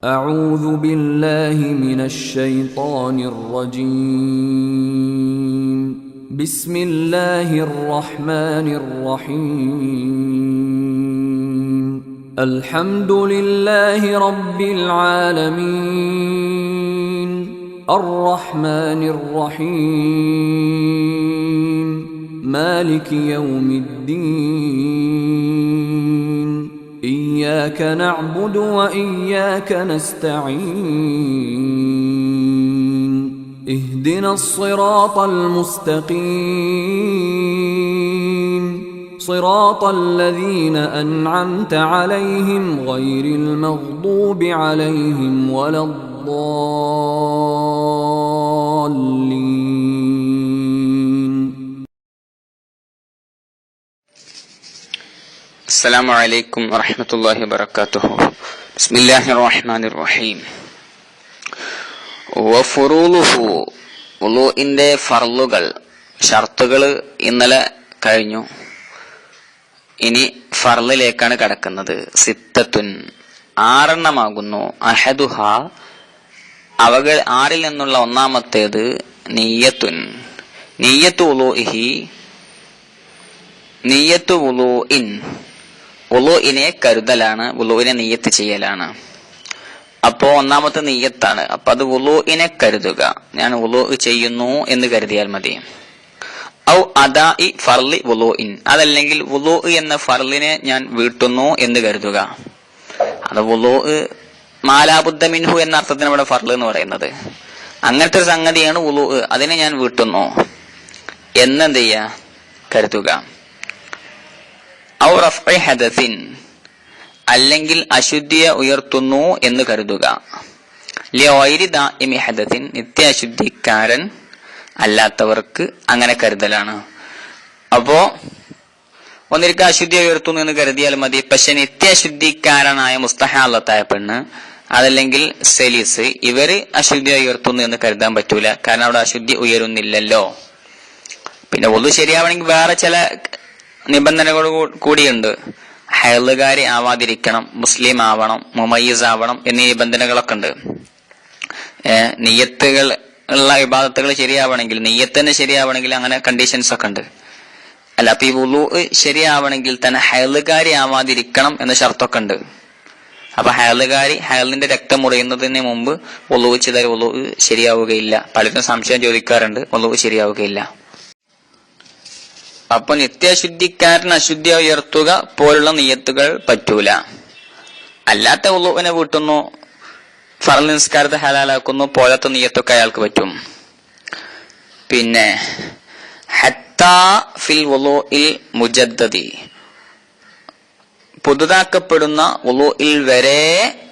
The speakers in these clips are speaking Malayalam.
أعوذ بالله من الشيطان الرجيم بسم الله الرحمن الرحيم الحمد لله رب العالمين الرحمن الرحيم مالك يوم الدين إياك نعبد وإياك نستعين اهدنا الصراط المستقيم صراط الذين أنعمت عليهم غير المغضوب عليهم ولا الضالين. അസ്സലാമു അലൈക്കും വറഹ്മത്തുള്ളാഹി വബറകാതുഹു. ബിസ്മില്ലാഹിർ റഹ്മാനിർ റഹീം. വഫുറൂലുഹു, വുളൂഇന്റെ ഫർളുകൾ, ഷർത്തുകൾ ഇന്നലെ കഴിഞ്ഞു. ഇനി ഫർളിലേക്കാണ് കടക്കുന്നത്. സിത്തത്തുൻ, 6 അഹദുഹ, അവകൾ 6 നിന്നുള്ള ഒന്നാമത്തേത് നിയ്യത്തുൻ, നിയ്യത്തു വുളൂഇഹി, നിയ്യത്തു വുളൂഇൻ, വുളൂഇനെ കരുതലാണ്, വുളൂഇനെ നിയ്യത്ത് ചെയ്യലാണ്. അപ്പോ ഒന്നാമത്തെ നിയ്യത്താണ്. അപ്പൊ അത് വുളൂഇനെ കരുതുക, ഞാൻ വുളൂ ചെയ്യുന്നു എന്ന് കരുതിയാൽ മതി. ഔ അദാഇ ഫർളി വുളൂഇൻ, അതല്ലെങ്കിൽ വുളൂ എന്ന ഫർളിനെ ഞാൻ വീട്ടുന്നു എന്ന് കരുതുക. അത് വുളൂ മാലാബുദ്ദ മിൻഹു എന്ന അർത്ഥത്തിന് ഇവിടെ ഫർള് എന്ന് പറയുന്നത്. അങ്ങനത്തെ ഒരു സംഗതിയാണ് വുളൂ, അതിനെ ഞാൻ വീട്ടുന്നു എന്നെന്ത് ചെയ്യാ, കരുതുക. ഔ റഫ്ഇ ഹദസിൻ, അല്ലെങ്കിൽ അശുദ്ധിയെ ഉയർത്തുന്നു എന്ന് കരുതുക. ലിഗൈരി ദാഇമി ഹദസിൻ, നിത്യ അശുദ്ധിക്കാരൻ അല്ലാത്തവർക്ക് അങ്ങനെ കരുതലാണ്. അപ്പോ ഒന്നിരിക്കൽ അശുദ്ധിയെ ഉയർത്തുന്നു എന്ന് കരുതിയാൽ മതി. പക്ഷെ നിത്യ അശുദ്ധിക്കാരനായ മുസ്തഹാലത്തായ പെണ്ണ്, അതല്ലെങ്കിൽ സെലിസ്, ഇവര് അശുദ്ധിയെ ഉയർത്തുന്നു എന്ന് കരുതാൻ പറ്റൂല. കാരണം അവിടെ അശുദ്ധി ഉയരുന്നില്ലല്ലോ. പിന്നെ ഒന്നു ശരിയാവണമെങ്കിൽ വേറെ ചില നിബന്ധനകൾ കൂടിയുണ്ട്. ഹൈലുകാരി ആവാതിരിക്കണം, മുസ്ലിം ആവണം, മുമയ്യിസ് ആവണം എന്നീ നിബന്ധനകളൊക്കെ ഉണ്ട്. നിയ്യത്തുകൾ ഉള്ള ഇബാദത്തുകൾ ശരിയാവണമെങ്കിൽ, നിയ്യത്തിന് ശരിയാവണമെങ്കിൽ അങ്ങനെ കണ്ടീഷൻസ് ഒക്കെ ഉണ്ട്. അല്ല, അപ്പൊ ഈ വുളൂ ശരിയാവണമെങ്കിൽ തന്നെ ഹൈലുകാരി ആവാതിരിക്കണം എന്ന ഷർത്തൊക്കെ ഉണ്ട്. അപ്പൊ ഹൈലിന്റെ രക്തം മുറിയുന്നതിന് മുമ്പ് വുളൂ ചെയ്താൽ വുളൂ ശരിയാവുകയില്ല. പലരും സംശയം ചോദിക്കാറുണ്ട്, വുളൂ ശരിയാവുകയില്ല. അപ്പൊ നിത്യശുദ്ധിക്കാരൻ അശുദ്ധി ഉയർത്തുക പോലുള്ള നിയ്യത്തുകൾ പറ്റൂല. അല്ലാത്ത വുളൂവിനെ വീട്ടുന്നു, ഫർള് നിസ്കാരത്തെ ഹലാലാക്കുന്നു പോലത്തെ നിയ്യത്തൊക്കെ അയാൾക്ക് പറ്റും. പിന്നെ ഹത്താ ഫിൽ വുളൂഇൽ മുജദ്ദദി, പുതുതാക്കപ്പെടുന്ന വുളൂഇൽ വരെ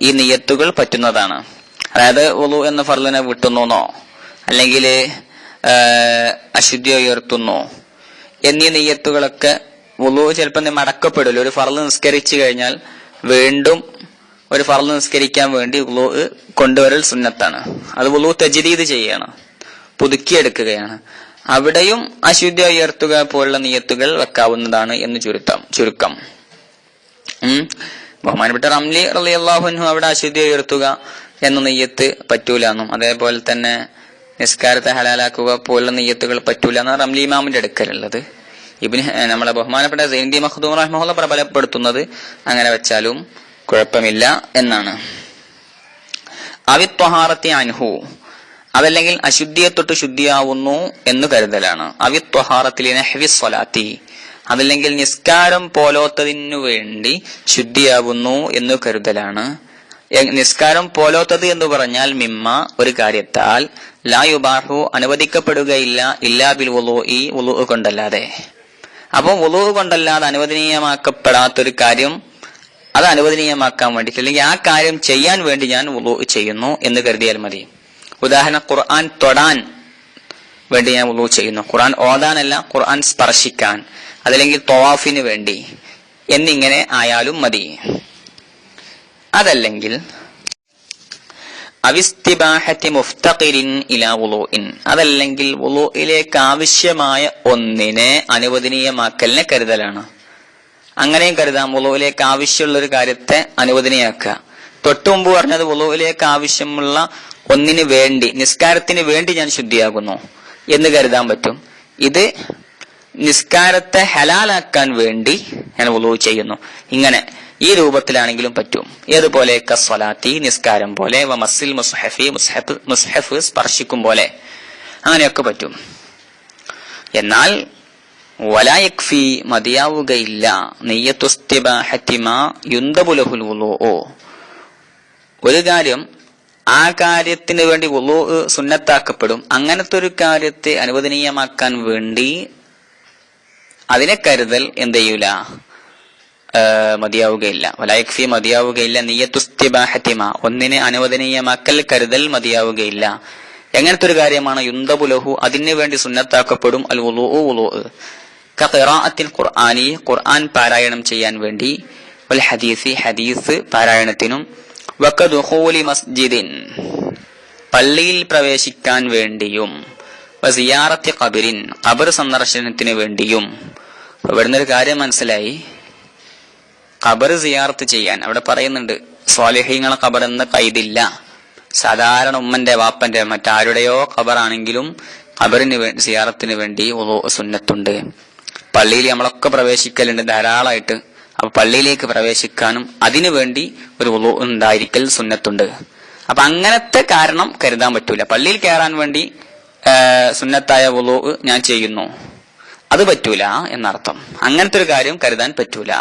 ഈ നിയ്യത്തുകൾ പറ്റുന്നതാണ്. അതായത് വുളൂ എന്ന ഫർളിനെ വീട്ടുന്നോ, അല്ലെങ്കിൽ അശുദ്ധി ഉയർത്തുന്നു എന്നീ നിയ്യത്തുകളൊക്കെ വുളൂ ചിലപ്പോൾ മടക്കപ്പെടില്ല. ഒരു ഫർള് നിസ്കരിച്ചു കഴിഞ്ഞാൽ വീണ്ടും ഒരു ഫർള് നിസ്കരിക്കാൻ വേണ്ടി വുളൂ കൊണ്ടുവരൽ സുന്നത്താണ്. അത് വുളൂ തജ്ദീദ് ചെയ്യാണ്, പുതുക്കിയെടുക്കുകയാണ്. അവിടെയും അശുദ്ധി ഉയർത്തുക പോലുള്ള നിയ്യത്തുകൾ വെക്കാവുന്നതാണ് എന്ന് ചുരുക്കം. ബഹുമാനപ്പെട്ട റംലി റളിയല്ലാഹു അൻഹു അവിടെ അശുദ്ധി ഉയർത്തുക എന്ന നിയ്യത്ത് പറ്റൂല എന്നും, അതേപോലെ തന്നെ നിസ്കാരത്തെ ഹലാലാക്കുക പോലുള്ള നിയ്യത്തുകൾ പറ്റൂല എന്നാണ് റംലി ഇമാമിന്റെ അടുക്കലുള്ളത്. നമ്മളെ ബഹുമാനപ്പെട്ട സൈനുദ്ദീൻ മഖ്ദൂം റഹിമഹുല്ലാഹ് പ്രബലപ്പെടുത്തുന്നത് അങ്ങനെ വെച്ചാലും കുഴപ്പമില്ല എന്നാണ്. അവിത്വഹാറത്തി അൻഹു, അതല്ലെങ്കിൽ അശുദ്ധിയെ തൊട്ട് ശുദ്ധിയാവുന്നു എന്ന് കരുതലാണ്. അവിത്വഹാറത്തി നഹ്വി സ്വലാത്തി, അതല്ലെങ്കിൽ നിസ്കാരം പോലോത്തതിനു വേണ്ടി ശുദ്ധിയാവുന്നു എന്ന് കരുതലാണ്. നിസ്കാരം പോലോത്തത് എന്ന് പറഞ്ഞാൽ മിമ്മ, ഒരു കാര്യത്താൽ, ലാ യുബാഹു, അനുവദിക്കപ്പെടുകയില്ല, ഇല്ലാ ബിൽ വുളൂഇ, വുളൂ കൊണ്ടല്ലാതെ. അപ്പൊ വുളൂ കൊണ്ടല്ലാതെ അനുവദനീയമാക്കപ്പെടാത്തൊരു കാര്യം അത് അനുവദനീയമാക്കാൻ വേണ്ടിയിട്ട്, അല്ലെങ്കിൽ ആ കാര്യം ചെയ്യാൻ വേണ്ടി ഞാൻ വുളൂ ചെയ്യുന്നു എന്ന് കരുതിയാൽ മതി. ഉദാഹരണം, ഖുർആൻ തൊടാൻ വേണ്ടി ഞാൻ വുളൂ ചെയ്യുന്നു, ഖുർആൻ ഓതാനല്ല, ഖുർആൻ സ്പർശിക്കാൻ, അതല്ലെങ്കിൽ തവാഫിന് വേണ്ടി എന്നിങ്ങനെ ആയാലും മതി. അതല്ലെങ്കിൽ അവിസ്തിബാഹത്തി മുഫ്തഖിരിൻ ഇലാ വുളൂഇൻ, അതല്ലെങ്കിൽ വുളൂഇലേക്ക് ആവശ്യമായ ഒന്നിനെ അനുവദനീയമാക്കലിനെ കരുതലാണ്. അങ്ങനെയും കരുതാം, വുളൂഇലേക്ക് ആവശ്യമുള്ള ഒരു കാര്യത്തെ അനുവദനീയാക്കുക. തൊട്ടു മുമ്പ് പറഞ്ഞത് വുളുവിലേക്ക് ആവശ്യമുള്ള ഒന്നിന് വേണ്ടി, നിസ്കാരത്തിന് വേണ്ടി ഞാൻ ശുദ്ധിയാകുന്നു എന്ന് കരുതാൻ പറ്റും. ഇത് നിസ്കാരത്തെ ഹലാലാക്കാൻ വേണ്ടി ഞാൻ വുളു ചെയ്യുന്നു, ഇങ്ങനെ ഈ രൂപത്തിലാണെങ്കിലും പറ്റും. ഏതുപോലെ? കസ്വലാത്തി, നിസ്കാരം പോലെ, വമസ്സിൽ മുസ്ഹഫി, മുസ്ഹഫ് സ്പർശിക്കും പോലെ, അങ്ങനെയൊക്കെ പറ്റും. എന്നാൽ വലാ യക്ഫി, മതിയാവുകയില്ല, നിയ്യത്തുസ്തിബാഹത്തി മാ യുൻദബു ലഹുൽ വുളൂഉ, ഒരു കാര്യം ആ കാര്യത്തിന് വേണ്ടി വുളൂ സുന്നത്താക്കപ്പെടും, അങ്ങനത്തെ ഒരു കാര്യത്തെ അനുവദനീയമാക്കാൻ വേണ്ടി അതിനെ കരുതൽ എന്ത് ചെയ്യൂല, മതിയാവുകയില്ല. വലായക്ഫി, മതിയാവുകയില്ല. നിയ്യത്തുസ്തിബാഹത്തി മാ, ഒന്നിനെ അനുവദനീയമാക്കൽ, കരുതൽ മതിയാവുകയില്ല. എങ്ങനത്തെ ഒരു കാര്യമാണ്? യുൻദബു ലഹു, അതിനു വേണ്ടി സുന്നത്താക്കപ്പെടും, അൽ വുളൂഉ, വുളൂ. ഖിറാഅത്തിൽ ഖുർആനി, ഖുർആൻ പാരായണം ചെയ്യാൻ വേണ്ടി, വൽ ഹദീസ്, ഹദീസ് പാരായണത്തിനും, വഖദുഖൂലി മസ്ജിദിൻ, പള്ളിയിൽ പ്രവേശിക്കാൻ വേണ്ടിയും, വസിയാറത്തി ഖബറിൻ, ഖബർ സന്ദർശനത്തിന് വേണ്ടിയും. ഇവിടുന്ന് ഒരു കാര്യം മനസ്സിലായി, ഖബർ സിയാറത്ത് ചെയ്യാൻ അവിടെ പറയുന്നുണ്ട്. സ്വാലിഹീങ്ങളെ ഖബർ എന്ന കൈദില്ല. സാധാരണ ഉമ്മന്റെ വാപ്പന്റെ മറ്റാരുടെയോ ഖബറാണെങ്കിലും ഖബറിന് വേണ്ടി, സിയാറത്തിന് വേണ്ടി വുളൂ സുന്നത്തുണ്ട്. പള്ളിയിൽ നമ്മളൊക്കെ പ്രവേശിക്കലുണ്ട് ധാരാളമായിട്ട്. അപ്പൊ പള്ളിയിലേക്ക് പ്രവേശിക്കാനും അതിനു വേണ്ടി ഒരു വുളൂ ഉണ്ടായിരിക്കൽ സുന്നത്തുണ്ട്. അപ്പൊ അങ്ങനത്തെ കാരണം കരുതാൻ പറ്റൂല. പള്ളിയിൽ കയറാൻ വേണ്ടി സുന്നത്തായ വുളൂ ഞാൻ ചെയ്യുന്നു, അത് പറ്റൂല എന്നർത്ഥം. അങ്ങനത്തെ ഒരു കാര്യം കരുതാൻ പറ്റൂല.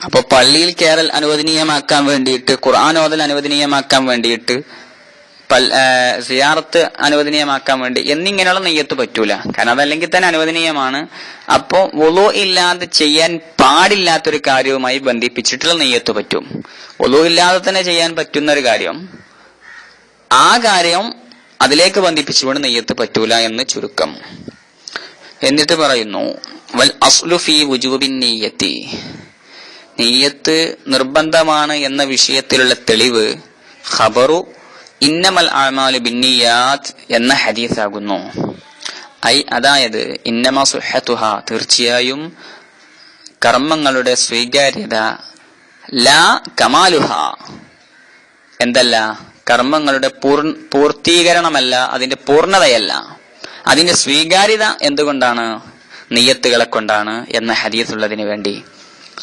അപ്പൊ പള്ളിയിൽ കയറൽ അനുവദനീയമാക്കാൻ വേണ്ടിയിട്ട്, ഖുർആൻ ഓതൽ അനുവദനീയമാക്കാൻ വേണ്ടിയിട്ട്, സിയാറത്ത് അനുവദനീയമാക്കാൻ വേണ്ടി എന്നിങ്ങനെയുള്ള നെയ്യത്ത് പറ്റൂല. കാരണം അതല്ലെങ്കിൽ തന്നെ അനുവദനീയമാണ്. അപ്പോ വുളൂ ഇല്ലാതെ ചെയ്യാൻ പാടില്ലാത്തൊരു കാര്യവുമായി ബന്ധിപ്പിച്ചിട്ടുള്ള നെയ്യത്ത് പറ്റും. വുളൂ ഇല്ലാതെ തന്നെ ചെയ്യാൻ പറ്റുന്ന ഒരു കാര്യം, ആ കാര്യം അതിലേക്ക് ബന്ധിപ്പിച്ചുകൊണ്ട് നെയ്യത്ത് പറ്റൂല എന്ന് ചുരുക്കം. എന്നിട്ട് പറയുന്നു, വൽ അസ്ലു ഫീ വുജൂബിൻ നിയ്യത്തി, നിയ്യത്ത് നിർബന്ധമാണ് എന്ന വിഷയത്തിലുള്ള തെളിവ് ഖബറു ഇന്നമൽ അഅ്മാലു ബിന്നിയാത്ത് എന്ന ഹദീസാകുന്നു. അതായത് ഇന്നമ സുഹ്ഹതുഹ, തീർച്ചയായും കർമ്മങ്ങളുടെ സ്വീകാര്യത, ലാ കമാലുഹ, എന്തല്ല, കർമ്മങ്ങളുടെ പൂർത്തീകരണമല്ല, അതിന്റെ പൂർണ്ണതയല്ല, അതിന്റെ സ്വീകാര്യത എന്തുകൊണ്ടാണ്? നിയ്യത്തുകളെ കൊണ്ടാണ് എന്ന ഹദീസുള്ളതിന് വേണ്ടി.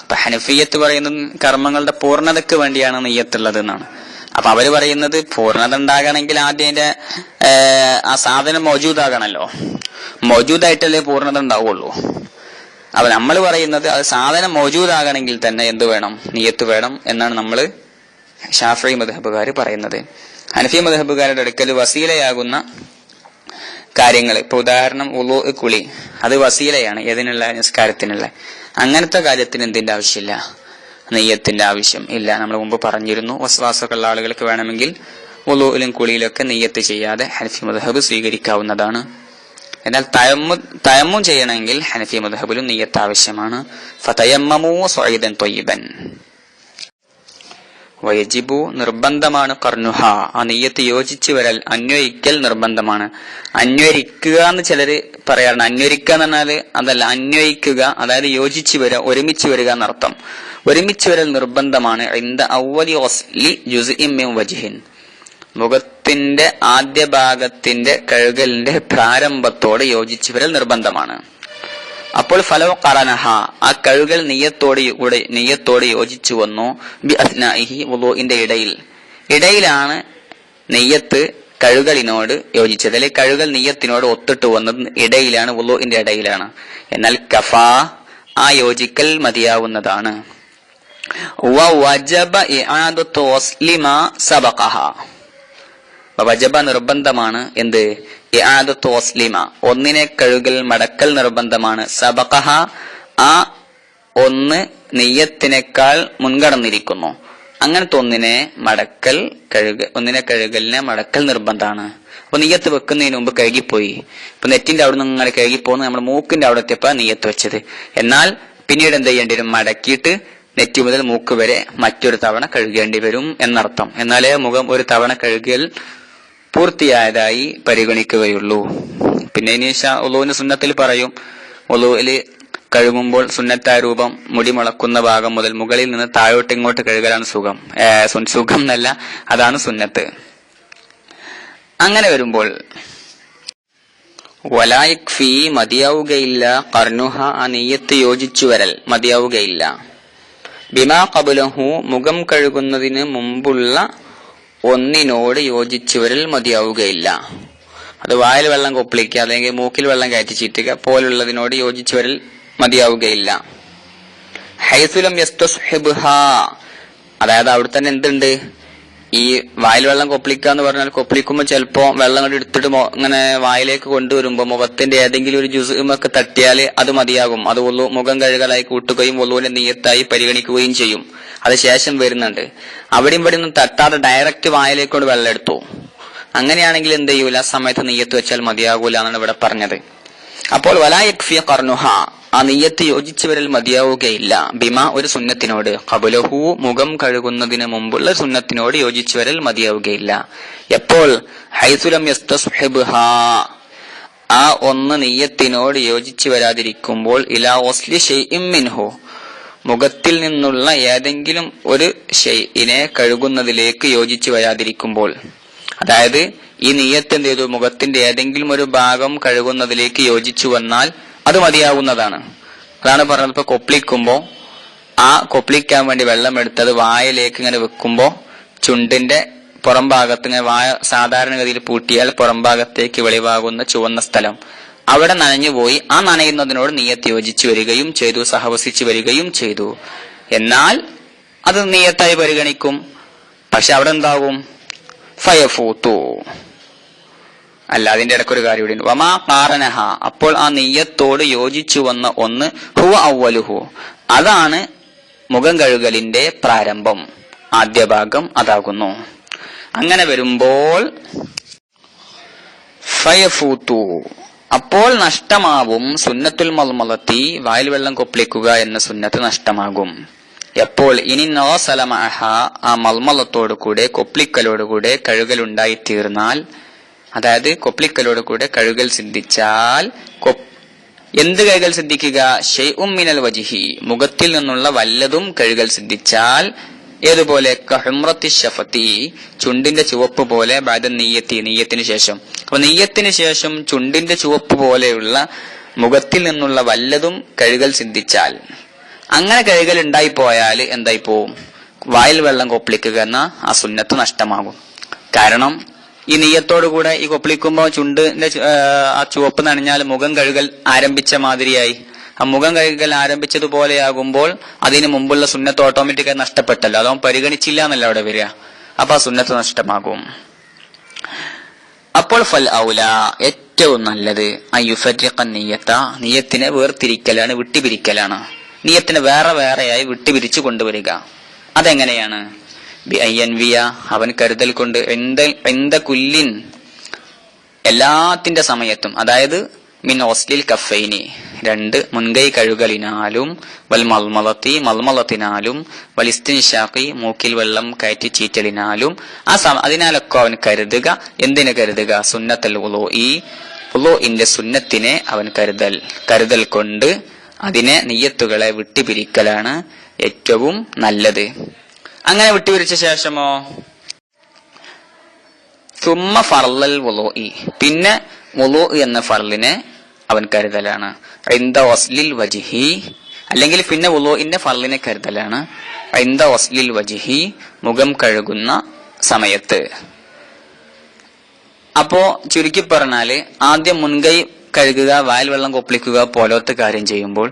അപ്പൊ ഹനഫിയത്ത് പറയുന്നത് കർമ്മങ്ങളുടെ പൂർണ്ണതയ്ക്ക് വേണ്ടിയാണ് നിയ്യത്തുള്ളത് എന്നാണ്. അപ്പൊ അവര് പറയുന്നത് പൂർണ്ണത ഉണ്ടാകണമെങ്കിൽ ആദ്യം അതിന്റെ ആ സാധനം മൗജൂദാകണല്ലോ, മൗജൂദായിട്ടല്ലേ പൂർണ്ണത ഉണ്ടാവുള്ളൂ. അപ്പൊ നമ്മൾ പറയുന്നത് അത് സാധനം മൗജൂദാകണമെങ്കിൽ തന്നെ എന്ത് വേണം? നിയ്യത്ത് വേണം എന്നാണ് നമ്മള് ശാഫിഈ മദ്ഹബുകാർ പറയുന്നത്. ഹനഫി മദ്ഹബുകാരുടെ അടുക്കൽ വസീലയാകുന്ന കാര്യങ്ങൾ, ഇപ്പൊ ഉദാഹരണം വുളൂ, കുളി, അത് വസീലയാണ് ഏതിനുള്ള? നിസ്കാരത്തിനുള്ള. അങ്ങനത്തെ കാര്യത്തിന് എന്തിന്റെ ആവശ്യമില്ല? നെയ്യത്തിന്റെ ആവശ്യം ഇല്ല. നമ്മൾ മുമ്പ് പറഞ്ഞിരുന്നു, വസ്വാസമൊക്കെ ഉള്ള ആളുകൾക്ക് വേണമെങ്കിൽ വുളൂയിലും കുളിയിലൊക്കെ നെയ്യത്ത് ചെയ്യാതെ ഹനഫി മദ്ഹബ് സ്വീകരിക്കാവുന്നതാണ്. എന്നാൽ തയമ്മും ചെയ്യണമെങ്കിൽ ഹനഫി മദ്ഹബിലും നെയ്യത്ത് ആവശ്യമാണ്. ഫതയമ്മമൂ സ്വഈദൻ ത്വയ്യിബൻ, വയജിബു, നിർബന്ധമാണ്, ഖർനുഹ, ആ നെയ്യത്ത് യോജിച്ചു വരൽ, അന്വയിക്കൽ നിർബന്ധമാണ്. അന്വയിക്കുക എന്ന് ചിലര് പറയാറുണ്ട്. അന്വയിക്കുക എന്ന് പറഞ്ഞാല് അതല്ല, അന്വയിക്കുക, അതായത് യോജിച്ചു വരിക, ഒരുമിച്ച് വരിക എന്നർത്ഥം. ഒരുമിച്ച് വരൽ നിർബന്ധമാണ്. ഇന്ദ അവ്വലി ഗസ്ലി ജുസ്ഇൻ മിൻ വജ്ഹിൻ, മുഖത്തിന്റെ ആദ്യ ഭാഗത്തിന്റെ കഴുകലിന്റെ പ്രാരംഭത്തോട് യോജിച്ചു വരൽ നിർബന്ധമാണ്. അപ്പോൾ ഫലോ ഖറനഹ, ആ കഴുകൽ നെയ്യത്തോട് യോജിച്ചു വന്നു, ബി അസ്നാഇഹി, വുളൂഇന്റെ ഇടയിലാണ് നെയ്യത്ത് കഴുകലിനോട് യോജിച്ചത്, അല്ലെങ്കിൽ കഴുകൽ നെയ്യത്തിനോട് ഒത്തിട്ട് വന്നത് ഇടയിലാണ്, വുളൂഇന്റെ ഇടയിലാണ്. എന്നാൽ കഫാ, ആ യോജിക്കൽ മതിയാവുന്നതാണ്. വജബ ഇആദത്തു ഗസ്ലി മാ സബഖഹ, വജബ നിർബന്ധമാണ്, എന്ത്? ഇആദത്തു ഗസ്ലി മാ, ഒന്നിനെ കഴുകൽ, മടക്കൽ നിർബന്ധമാണ്. സബഖഹ, ആ ഒന്ന് നെയ്യത്തിനേക്കാൾ മുൻകടന്നിരിക്കുന്നു. അങ്ങനത്തെ ഒന്നിനെ കഴുകലിനെ മടക്കൽ നിർബന്ധമാണ്. അപ്പൊ നെയ്യത്ത് വെക്കുന്നതിന് മുമ്പ് കഴുകിപ്പോയി. ഇപ്പൊ നെറ്റിന്റെ അവിടെ നിന്ന് അങ്ങനെ കഴുകിപ്പോന്ന് നമ്മൾ മൂക്കിന്റെ അവിടെ എത്തിയപ്പോ നെയ്യത്ത് വെച്ചത്. എന്നാൽ പിന്നീട് എന്ത് ചെയ്യേണ്ടി വരും? മടക്കിയിട്ട് നെറ്റി മുതൽ മൂക്ക് വരെ മറ്റൊരു തവണ കഴുകേണ്ടി വരും എന്നർത്ഥം. എന്നാലേ മുഖം ഒരു തവണ കഴുകൽ പൂർത്തിയായതായി പരിഗണിക്കുകയുള്ളൂ. പിന്നെ ഇനി വുളൂവിന്റെ സുന്നത്തിൽ പറയും, വുളൂവില് കഴുകുമ്പോൾ സുന്നത്തായ രൂപം മുടി മുളക്കുന്ന ഭാഗം മുതൽ മുകളിൽ നിന്ന് താഴോട്ട് ഇങ്ങോട്ട് കഴുകലാണ് സുഖം എന്നല്ല, അതാണ് സുന്നത്ത്. അങ്ങനെ വരുമ്പോൾ വലായിക്ഫി മതിയാവുകയില്ല, കർനുഹ ആ നെയ്യത്ത് യോജിച്ചു വരൽ മതിയാവുകയില്ല, ബിമാ ഖബലഹു മുഖം കഴുകുന്നതിന് മുമ്പുള്ള ഒന്നിനോട് യോജിച്ചു വരൽ മതിയാവുകയില്ല. അത് വായിൽ വെള്ളം കൊപ്പിളിക്കുക അല്ലെങ്കിൽ മൂക്കിൽ വെള്ളം കയറ്റി ചീറ്റുക പോലുള്ളതിനോട് യോജിച്ചു വരൽ മതിയാവുകയില്ല. ഹൈസുലം യസ്തസ്ഹിബ്ഹ, അതായത് അവിടെ തന്നെ എന്തുണ്ട്, ഈ വായിൽ വെള്ളം കൊപ്പിളിക്കുക എന്ന് പറഞ്ഞാൽ കൊപ്പിളിക്കുമ്പോൾ ചിലപ്പോ വെള്ളം കൊണ്ട് എടുത്തിട്ട് ഇങ്ങനെ വായിലേക്ക് കൊണ്ടുവരുമ്പോ മുഖത്തിന്റെ ഏതെങ്കിലും ഒരു ജുസ്മൊക്കെ തട്ടിയാൽ അത് മതിയാകും. അത് മുഖം കഴുകലായി കൂട്ടുകയും വളുവിന്റെ നിയ്യത്തായി പരിഗണിക്കുകയും ചെയ്യും. അത് ശേഷം വരുന്നുണ്ട്. അവിടെയും ഇവിടെ ഒന്നും തട്ടാതെ ഡയറക്റ്റ് വായിലേക്ക് കൊണ്ട് വെള്ളം എടുത്തു. അങ്ങനെയാണെങ്കിൽ എന്ത് ചെയ്യൂല, ആ സമയത്ത് നിയ്യത്ത് വെച്ചാൽ മതിയാകൂല എന്നാണ് ഇവിടെ പറഞ്ഞത്. അപ്പോൾ വലാ യക്ഫി ഖർനുഹ, ആ നിയ്യത്ത് യോജിച്ചു വരൽ മതിയാവുകയില്ല, ബിമ ഒരു സുന്നത്തിനോട്, ഖബലഹു മുഖം കഴുകുന്നതിന് മുമ്പുള്ള സുന്നത്തിനോട് യോജിച്ചു വരൽ മതിയാവുകയില്ല. എപ്പോൾ ഹൈസുലം യസ്തസ്ഹിബ്ഹ, ആ ഒന്ന് നിയ്യത്തിനോട് യോജിച്ചു വരാതിരിക്കുമ്പോൾ, ഇലാ വസ്ലി ഷൈഇൻ മിൻഹു, മുഖത്തിൽ നിന്നുള്ള ഏതെങ്കിലും ഒരു ഷൈഇനെ കഴുകുന്നതിലേക്ക് യോജിച്ചു വരാതിരിക്കുമ്പോൾ, അതായത് ഈ നിയ്യത്ത് എന്ത് ചെയ്തു, മുഖത്തിന്റെ ഏതെങ്കിലും ഒരു ഭാഗം കഴുകുന്നതിലേക്ക് യോജിച്ചു വന്നാൽ അത് മതിയാകുന്നതാണ്. അതാണ് പറഞ്ഞത്. ഇപ്പൊ കൊപ്പിളിക്കുമ്പോ ആ കൊപ്പിളിക്കാൻ വേണ്ടി വെള്ളം എടുത്തത് വായയിലേക്ക് ഇങ്ങനെ വെക്കുമ്പോ ചുണ്ടിന്റെ പുറം ഭാഗത്ത് ഇങ്ങനെ വായ സാധാരണഗതിയിൽ പൂട്ടിയാൽ പുറം ഭാഗത്തേക്ക് വെളിവാകുന്ന ചുവന്ന സ്ഥലം അവിടെ നനഞ്ഞുപോയി. ആ നനയുന്നതിനോട് നിയ്യത്ത് യോജിച്ചു വരികയും ചെയ്തു, സഹവസിച്ചു വരികയും ചെയ്തു. എന്നാൽ അത് നിയ്യത്തായി പരിഗണിക്കും. പക്ഷെ അവിടെ എന്താകും, ഫയഫൂത്തു, അല്ല അതിന്റെ ഇടയ്ക്കൊരു കാര്യം ഇവിടെ ഉണ്ട്. വമാ ഖാറനഹ, അപ്പോൾ ആ നിയ്യത്തോട് യോജിച്ചു വന്ന ഒന്ന്, ഹുവ അവ്വലുഹു, അതാണ് മുഖം കഴുകലിന്റെ പ്രാരംഭം, ആദ്യ ഭാഗം അതാകുന്നു. അങ്ങനെ വരുമ്പോൾ ഫയഫൂത്തു, അപ്പോൾ നഷ്ടമാവും സുന്നത്തുൽ മൽമലത്തി, വായിൽ വെള്ളം കൊപ്പിളിക്കുക എന്ന സുന്നത്ത് നഷ്ടമാകും. എപ്പോൾ ഇനി നോസലമഹ, ആ മൽമലത്തോടു കൂടെ കൊപ്പിളിക്കലോടുകൂടെ കഴുകലുണ്ടായി തീർന്നാൽ, അതായത് കൊപ്പിളിക്കലോട് കൂടെ കഴുകൽ സിദ്ധിച്ചാൽ, എന്ത് കഴുകൽ സിദ്ധിക്കുക, ഷൈഉം മിനൽ വജ്ഹി, മുഖത്തിൽ നിന്നുള്ള വല്ലതും കഴുകൽ സിദ്ധിച്ചാൽ, ഏതുപോലെ കഹുംറത്തി ഷഫത്തി, ചുണ്ടിന്റെ ചുവപ്പ് പോലെ, ബഅദ നിയ്യത്തി, നിയ്യത്തിന് ശേഷം. അപ്പൊ നിയ്യത്തിന് ശേഷം ചുണ്ടിന്റെ ചുവപ്പ് പോലെയുള്ള മുഖത്തിൽ നിന്നുള്ള വല്ലതും കഴുകൽ സിദ്ധിച്ചാൽ, അങ്ങനെ കഴുകൽ ഉണ്ടായിപ്പോയാൽ എന്തായി പോവും, വായിൽ വെള്ളം കൊപ്പിളിക്കുക എന്ന ആ സുന്നത്ത് നഷ്ടമാകും. കാരണം ഈ നെയ്യത്തോടുകൂടെ ഈ കൊപ്പിളിക്കുമ്പോ ചുണ്ടിന്റെ ആ ചുവപ്പ് നനഞ്ഞാൽ മുഖം കഴുകൽ ആരംഭിച്ച മാതിരിയായി. ആ മുഖം കഴുകൽ ആരംഭിച്ചതുപോലെയാകുമ്പോൾ അതിന് മുമ്പുള്ള സുന്നത്ത് ഓട്ടോമാറ്റിക്കായി നഷ്ടപ്പെട്ടല്ലോ, അതോ പരിഗണിച്ചില്ല എന്നല്ല അവിടെ വരിക. അപ്പൊ ആ സുന്നത്ത് നഷ്ടമാകും. അപ്പോൾ ഫൽ ഔല, ഏറ്റവും നല്ലത് അയ്യുഫരിഖ നിയ്യത്ത, നിയ്യത്തിനെ വേർതിരിക്കലാണ്, വിട്ടുപിരിക്കലാണ്. നിയ്യത്തിനെ വേറെ വേറെയായി വിട്ടുപിരിച്ചു കൊണ്ടുവരിക. അതെങ്ങനെയാണ്, ബി അയ്യൻവിയ, അവൻ കരുതൽ കൊണ്ട്, എന്ത കുല്ലിൻ, എല്ലാത്തിന്റെ സമയത്തും, അതായത് മിൻ ഓസ്ലിൽ കഫൈനി, രണ്ട് മുൻകൈ കഴുകലിനാലും, വൽ മൽമലത്തി, മൽമലത്തിനാലും, വൽ ഇസ്തിൻഷാഖി, മൂക്കിൽ വെള്ളം കയറ്റി ചീറ്റലിനാലും, അതിനാലൊക്കെ അവൻ കരുതുക. എന്തിനു കരുതുക, സുന്നത്തൽ വുളൂഇ, വുളൂഇന്റെ സുന്നത്തിനെ അവൻ കരുതൽ കൊണ്ട് അതിനെ നിയ്യത്തുകളെ വിട്ടുപിരിക്കലാണ് ഏറ്റവും നല്ലത്. അങ്ങനെ വിട്ടുപിരിച്ച ശേഷമോ, സുമ്മ ഫർളൽ വുളൂഇ, പിന്നെ വുളൂ എന്ന ഫർളിനെ അവൻ കരുതലാണ്. ഇന്ദ വസ്ലിൽ വജ്ഹി, അല്ലെങ്കിൽ പിന്നെ വുളൂഇന്റെ ഫർളിനെ കരുതലാണ് ഇന്ദ വസ്ലിൽ വജ്ഹി, മുഖം കഴുകുന്ന സമയത്ത്. അപ്പോ ചുരുക്കി പറഞ്ഞാല്, ആദ്യം മുൻകൈ കഴുകുക, വായിൽ വെള്ളം കൊപ്പിളിക്കുക പോലത്തെ കാര്യം ചെയ്യുമ്പോൾ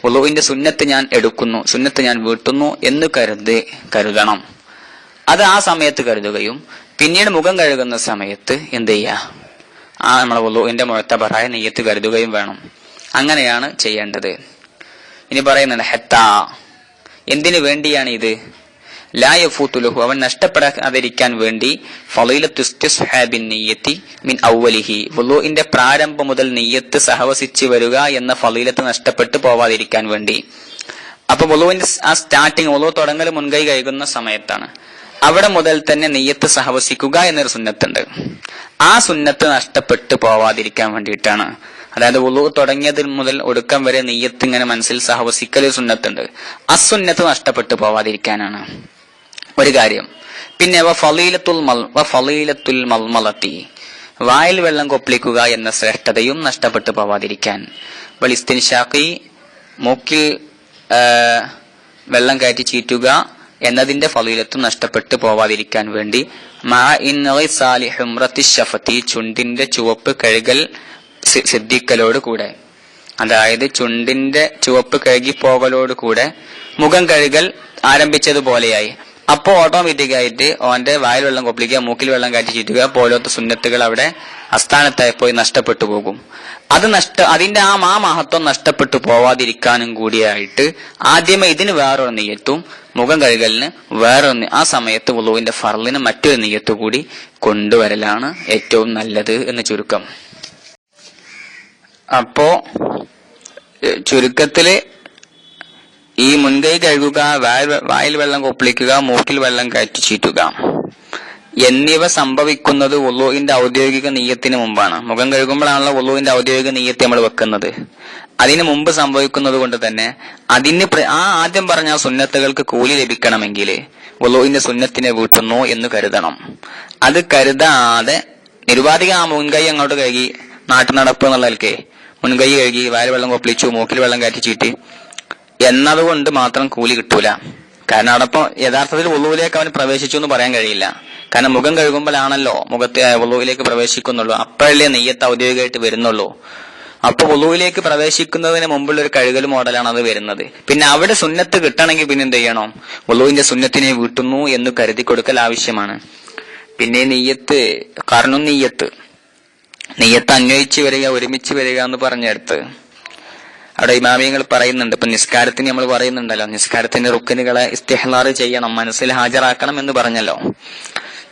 വുളൂഇന്റെ സുന്നത്ത് ഞാൻ എടുക്കുന്നു, സുന്നത്ത് ഞാൻ വീട്ടുന്നു എന്ന് കരുതണം. അത് ആ സമയത്ത് കരുതുകയും പിന്നീട് മുഖം കഴുകുന്ന സമയത്ത് എന്ത് ചെയ്യുക, ആ നമ്മളെ വുളൂഇന്റെ മുഅ്തബറായ നിയ്യത്ത് കരുതുകയും വേണം. അങ്ങനെയാണ് ചെയ്യേണ്ടത്. ഇനി പറയുന്നുണ്ട് ഹത്താ, എന്തിനു വേണ്ടിയാണ് ഇത്, ലാ യഫൂതുലഹു, അവൻ നഷ്ടപ്പെടാതിരിക്കാൻ വേണ്ടി, ഫളീലത്തു ഇസ്തിസ്ഹാബിൻ നിയ്യത്തി മിൻ അവ്വലിഹി, വുളൂഇന്റെ പ്രാരംഭം മുതൽ നിയ്യത്ത് സഹവസിച്ചു വരിക എന്ന ഫളീലത്ത് നഷ്ടപ്പെട്ടു പോവാതിരിക്കാൻ വേണ്ടി. അപ്പൊ വുളൂഇന്റെ ആ സ്റ്റാർട്ടിങ്, വുളൂ തുടങ്ങൽ മുൻകൈ കഴുകുന്ന സമയത്താണ്. അവിടെ മുതൽ തന്നെ നിയ്യത്ത് സഹവസിക്കുക എന്നൊരു സുന്നത്തുണ്ട്. ആ സുന്നത്ത് നഷ്ടപ്പെട്ടു പോവാതിരിക്കാൻ വേണ്ടിയിട്ടാണ് അതായത് വുളു തുടങ്ങിയത് മുതൽ ഒടുക്കം വരെ നിയ്യത്ത് ഇങ്ങനെ മനസ്സിൽ സഹവസിക്കൽ സുന്നത്തുണ്ട്. അസുന്നത്ത് നഷ്ടപ്പെട്ടു പോവാതിരിക്കാനാണ് ഒരു കാര്യം. പിന്നെ ഫളീലത്തുൽ മൽമലത്തി, വായിൽ വെള്ളം കൊപ്പിളിക്കുക എന്ന ശ്രേഷ്ഠതയും നഷ്ടപ്പെട്ടു പോവാതിരിക്കാൻ. വളിസ്തിൻഷാഖി, മൂക്കിൽ വെള്ളം കയറ്റി ചീറ്റുക എന്നതിന്റെ ഫളീലത്തും നഷ്ടപ്പെട്ടു പോവാതിരിക്കാൻ വേണ്ടി ചുണ്ടിന്റെ ചുവപ്പ് കഴുകൽ സിദ്ധിക്കലോട് കൂടെ, അതായത് ചുണ്ടിന്റെ ചുവപ്പ് കഴുകി പോകലോട് കൂടെ മുഖം കഴുകൽ ആരംഭിച്ചതുപോലെയായി. അപ്പോ ഓട്ടോമാറ്റിക്കായിട്ട് ഓന്റെ വായിൽ വെള്ളം കൊപ്പിളിക്കുക, മൂക്കിൽ വെള്ളം കയറ്റി ചീറ്റുക പോലത്തെ സുന്നത്തുകൾ അവിടെ അസ്ഥാനത്തായി പോയി നഷ്ടപ്പെട്ടു പോകും. അതിന്റെ ആ മഹത്വം നഷ്ടപ്പെട്ടു പോവാതിരിക്കാനും കൂടിയായിട്ട് ആദ്യമേ ഇതിന് വേറൊരു നിയ്യത്തും മുഖം കഴുകലിന് വേറൊന്ന്, ആ സമയത്ത് വുളുവിന്റെ ഫർളിന് മറ്റൊരു നിയ്യത്ത് കൂടി കൊണ്ടുവരലാണ് ഏറ്റവും നല്ലത് എന്ന് ചുരുക്കം. അപ്പോ ചുരുക്കത്തില് ഈ മുൻകൈ കഴുകുക, വായിൽ വെള്ളം കൊപ്പിളിക്കുക, മൂക്കിൽ വെള്ളം കയറ്റി ചീറ്റുക എന്നിവ സംഭവിക്കുന്നത് വുളുവിന്റെ ഔദ്യോഗിക നിയ്യത്തിന് മുമ്പാണ്. മുഖം കഴുകുമ്പോഴാണല്ലോ വുളുവിന്റെ ഔദ്യോഗിക നിയ്യത്ത് നമ്മൾ വെക്കുന്നത്. അതിന് മുമ്പ് സംഭവിക്കുന്നത് കൊണ്ട് തന്നെ ആദ്യം പറഞ്ഞ സുന്നത്തുകൾക്ക് കൂലി ലഭിക്കണമെങ്കിൽ വുളുവിന്റെ സുന്നത്തിനെ വീട്ടുന്നു എന്ന് കരുതണം. അത് കരുതാതെ നിരുപാധിക ആ മുൻകൈ അങ്ങോട്ട് കഴുകി നാട്ടു നടപ്പ് എന്നുള്ളതിൽക്കേ മുൻകൈ കഴുകി വായിൽ വെള്ളം കൊപ്പിളിച്ചു മൂക്കിൽ വെള്ളം കയറ്റി ചീറ്റി എന്നതുകൊണ്ട് മാത്രം കൂലി കിട്ടൂല. കാരണം അവിടെ യഥാർത്ഥത്തിൽ വുളുവിലേക്ക് അവന് പ്രവേശിച്ചു എന്ന് പറയാൻ കഴിയില്ല. കാരണം മുഖം കഴുകുമ്പോഴാണല്ലോ വുളുവിലേക്ക് പ്രവേശിക്കുന്നുള്ളൂ, അപ്പോഴല്ലേ നെയ്യത്ത് ഔദ്യോഗികമായിട്ട് വരുന്നുള്ളൂ. അപ്പൊ വുളുവിലേക്ക് പ്രവേശിക്കുന്നതിന് മുമ്പുള്ള ഒരു കഴുകൽ മോഡലാണ് അത് വരുന്നത്. പിന്നെ അവിടെ സുന്നത്ത് കിട്ടണമെങ്കിൽ പിന്നെ എന്ത് ചെയ്യണം? വുളുവിന്റെ സുന്നത്തിനെ വീട്ടുന്നു എന്ന് കരുതി കൊടുക്കൽ ആവശ്യമാണ്. പിന്നെ നെയ്യത്ത് കാരണം നെയ്യത്ത് അന്വയിച്ച് വരിക, ഒരുമിച്ച് വരിക എന്ന് പറഞ്ഞെടുത്ത് അവിടെ ഇമാമിയങ്ങൾ പറയുന്നുണ്ട്. ഇപ്പൊ നിസ്കാരത്തിന് നമ്മൾ പറയുന്നുണ്ടല്ലോ, നിസ്കാരത്തിന്റെ റുക്കനുകളെ ഇസ്തിഹ്ലാർ ചെയ്യണം, മനസ്സിൽ ഹാജരാക്കണം എന്ന് പറഞ്ഞല്ലോ.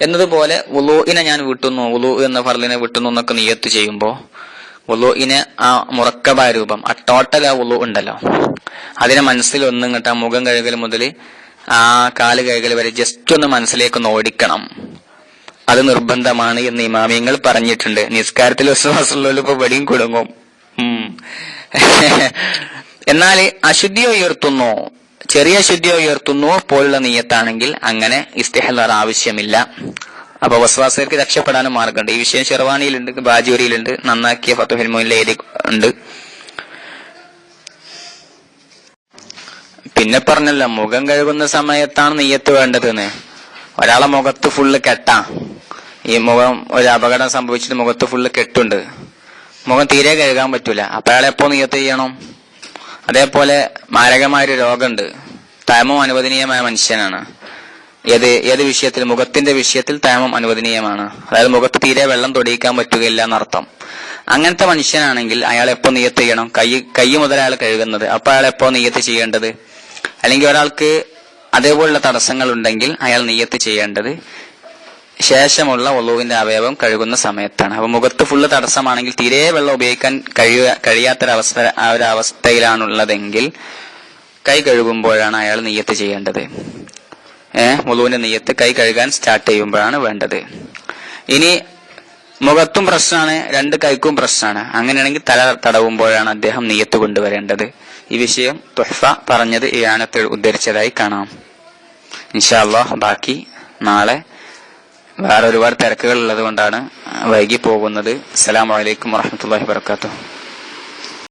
എന്നതുപോലെ വുളുഇനെ ഞാൻ വീട്ടുന്നു, വുളു എന്ന ഫർളിനെ വീട്ടുന്നു എന്നൊക്കെ നിയ്യത്ത് ചെയ്യുമ്പോ വുളുഇനെ ആ മുറക്കബായ രൂപം, ആ ടോട്ടൽ ആ വുളു ഉണ്ടല്ലോ, അതിനെ മനസ്സിൽ ഒന്നിങ്ങട്ട് ആ മുഖം കഴുകൽ മുതൽ ആ കാല് കഴുകൽ വരെ ജസ്റ്റ് ഒന്ന് മനസ്സിലേക്കൊന്ന് ഓടിക്കണം. അത് നിർബന്ധമാണ് എന്ന് ഇമാമിയങ്ങൾ പറഞ്ഞിട്ടുണ്ട്. നിസ്കാരത്തിൽ വിശ്വാസമുള്ളവർ ഇപ്പൊ വെടിയും കുടുങ്ങും. എന്നാൽ അശുദ്ധിയോ ഉയർത്തുന്നു, ചെറിയ അശുദ്ധിയോ ഉയർത്തുന്നു പോലുള്ള നിയ്യത്താണെങ്കിൽ അങ്ങനെ ഇസ്തിഹ്ലാർ ആവശ്യമില്ല. അപ്പൊ വസ്വാസർക്ക് രക്ഷപ്പെടാനും മാർഗമുണ്ട്. ഈ വിഷയം ഷെർവാനിയിലുണ്ട്, ബാജൂരിയിലുണ്ട്, നന്നാക്കിയ ഫതുഹുൽ മുഈനിൽ ഉണ്ട്. പിന്നെ പറഞ്ഞല്ലോ മുഖം കഴുകുന്ന സമയത്താണ് നിയ്യത്ത് വേണ്ടതെന്ന്. ഒരാളെ മുഖത്ത് ഫുള്ള് കെട്ടാ, ഈ മുഖം ഒരു അപകടം സംഭവിച്ചിട്ട് മുഖത്ത് ഫുള്ള് കെട്ടുണ്ട്, മുഖം തീരെ കഴുകാൻ പറ്റൂല. അപ്പൊ അയാളെപ്പോ നിയ്യത്ത് ചെയ്യണം? അതേപോലെ മാരകമായൊരു രോഗമുണ്ട്, തയമം അനുവദനീയമായ മനുഷ്യനാണ്. ഏത് വിഷയത്തിൽ? മുഖത്തിന്റെ വിഷയത്തിൽ തയമം അനുവദനീയമാണ്. അതായത് മുഖത്ത് തീരെ വെള്ളം തൊടിയിക്കാൻ പറ്റുകയില്ല എന്നർത്ഥം. അങ്ങനത്തെ മനുഷ്യനാണെങ്കിൽ അയാൾ എപ്പോ നിയ്യത്ത് ചെയ്യണം? കൈ മുതൽ അയാൾ കഴുകുന്നത്, അപ്പൊ അയാൾ എപ്പോ നിയ്യത്ത് ചെയ്യേണ്ടത്? അല്ലെങ്കിൽ ഒരാൾക്ക് അതേപോലുള്ള തടസ്സങ്ങൾ ഉണ്ടെങ്കിൽ അയാൾ നിയ്യത്ത് ചെയ്യേണ്ടത് ശേഷമുള്ള വുളുവിന്റെ അവയവം കഴുകുന്ന സമയത്താണ്. അപ്പൊ മുഖത്ത് ഫുള്ള് തടസ്സമാണെങ്കിൽ, തീരെ വെള്ളം ഉപയോഗിക്കാൻ ഒരവസ്ഥയിലാണുള്ളതെങ്കിൽ കൈ കഴുകുമ്പോഴാണ് അയാൾ നിയ്യത്ത് ചെയ്യേണ്ടത്. വുളുവിന്റെ നിയ്യത്ത് കൈ കഴുകാൻ സ്റ്റാർട്ട് ചെയ്യുമ്പോഴാണ് വേണ്ടത്. ഇനി മുഖത്തും പ്രശ്നമാണ്, രണ്ട് കൈക്കും പ്രശ്നമാണ്. അങ്ങനെയാണെങ്കിൽ തല തടവുമ്പോഴാണ് അദ്ദേഹം നിയ്യത്ത് കൊണ്ടുവരേണ്ടത്. ഈ വിഷയം തുഹ്ഫ പറഞ്ഞത് ഇയാനത്തിൽ ഉദ്ധരിച്ചതായി കാണാം. ഇൻഷാ അല്ലാഹ് ബാക്കി നാളെ. വേറെ ഒരുപാട് തിരക്കുകൾ ഉള്ളത് കൊണ്ടാണ് വൈകി പോകുന്നത്. അസ്സലാമു അലൈക്കും വറഹ്മത്തുള്ളാഹി വബറകാതുഹു.